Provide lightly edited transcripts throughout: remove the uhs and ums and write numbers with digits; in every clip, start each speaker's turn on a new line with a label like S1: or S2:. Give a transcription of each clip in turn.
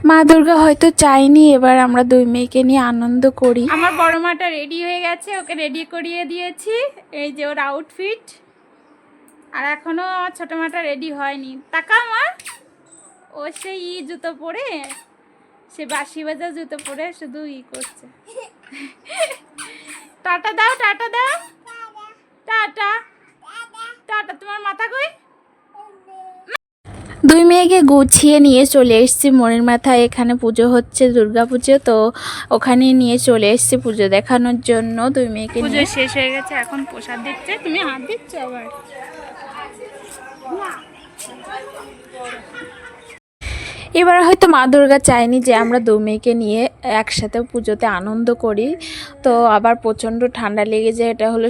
S1: মা দুর্গা হয়তো চাইনি এবার আমরা দুই মেয়েকে নিয়ে আনন্দ করি। আমার বড় মাটা রেডি হয়ে গেছে, ওকে রেডি করিয়ে দিয়েছি, এই যে ওর আউটফিট। আর এখনো ছোট মাটা রেডি হয়নি। টাকা আমার ও সেই জুতো পরে, সে বাঁশি বাজা জুতো পরে শুধু করছে। টাটা দাও, টাটা দাও, টাটা টাটা। তোমার মাথা কই? দুই মেয়েকে গুছিয়ে নিয়ে চলে এসেছি মনের মাথায়। এখানে পুজো হচ্ছে, দুর্গা পুজো, তো ওখানে নিয়ে চলে এসেছি পুজো দেখানোর জন্য। দুই মেয়েকে পুজো শেষ হয়ে গেছে, এখন প্রসাদ দিচ্ছে। তুমি হাত দিচ্ছ আবার? এবার হয়তো মা দুর্গা চায়নি যে আমরা দু মেয়েকে নিয়ে একসাথে পুজোতে আনন্দ করি, তো আবার প্রচণ্ড ঠান্ডা লেগে যায়। এটা হলো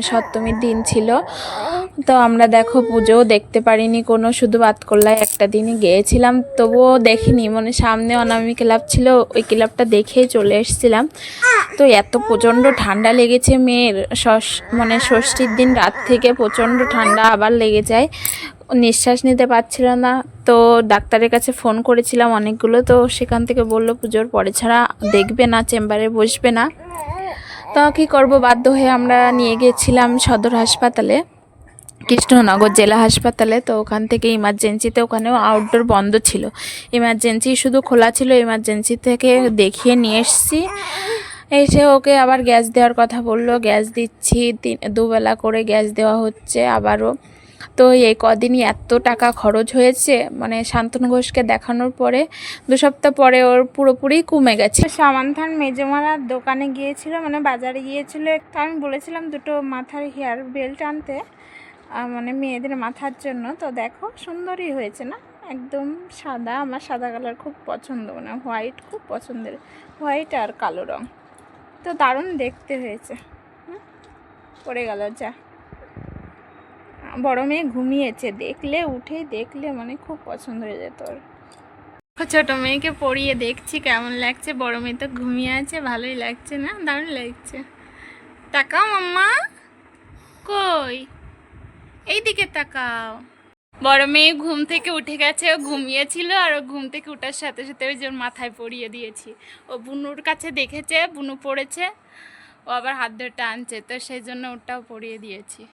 S1: সপ্তমীর দিন ছিল, তো আমরা দেখো পুজোও দেখতে পারিনি কোনো, শুধু বাতকল্লায় একটা দিনই গিয়েছিলাম, তবুও দেখিনি। মানে সামনে অনামী ক্লাব ছিল, ওই ক্লাবটা দেখেই চলে এসেছিলাম। তো এত প্রচণ্ড ঠান্ডা লেগেছে মেয়ের, মানে ষষ্ঠীর দিন রাত থেকে প্রচণ্ড ঠান্ডা আবার লেগে যায়, নিঃশ্বাস নিতে পারছিল না। তো ডাক্তারের কাছে ফোন করেছিলাম অনেকগুলো, তো সেখান থেকে বললো পুজোর পরে ছাড়া দেখবে না, চেম্বারে বসবে না। তো কী করব, বাধ্য হয়ে আমরা নিয়ে গিয়েছিলাম সদর হাসপাতালে, কৃষ্ণনগর জেলা হাসপাতালে। তো ওখান থেকে ইমার্জেন্সিতে, ওখানেও আউটডোর বন্ধ ছিল, ইমার্জেন্সি শুধু খোলা ছিল। ইমার্জেন্সি থেকে দেখিয়ে নিয়ে এসেছি। এসে ওকে আবার গ্যাস দেওয়ার কথা বললো, গ্যাস দিচ্ছি, দুবেলা করে গ্যাস দেওয়া হচ্ছে আবারও। তো এই কদিনই এত টাকা খরচ হয়েছে, মানে শান্তনু ঘোষকে দেখানোর পরে 2 সপ্তাহ পরে ওর পুরোপুরি কমে গেছে। সামান্থান মেজমারার দোকানে গিয়েছিল, মানে বাজারে গিয়েছিল, তো আমি বলেছিলাম দুটো মাথার হেয়ার বেল্ট আনতে, মানে মেয়েদের মাথার জন্য। তো দেখো সুন্দরই হয়েছে না, একদম সাদা, আমার সাদা কালার খুব পছন্দ, মানে হোয়াইট খুব পছন্দের, হোয়াইট আর কালো রং, তো দারুণ দেখতে হয়েছে। পড়ে গেল যা। বড় মেয়ে ঘুমিয়েছে, দেখলে উঠে দেখলে মানে খুব পছন্দ হয়ে যেত ওর। ছোট মেয়েকে পরিয়ে দেখছি কেমন লাগছে। বড় মেয়ে তো ঘুমিয়ে আছে, ভালোই লাগছে না? দারুণ লাগছে। তাকাও মাম্মা, কই এইদিকে তাকাও। বড় মেয়ে ঘুম থেকে উঠে গেছে, ও ঘুমিয়েছিল, আর ও ঘুম থেকে উঠার সাথে সাথে ওই যে ওর মাথায় পরিয়ে দিয়েছি। ও বুনুর কাছে দেখেছে, বুনু পড়েছে, ও আবার হাত ধরে টানছে, তো সেই জন্য ওটাও পরিয়ে দিয়েছি।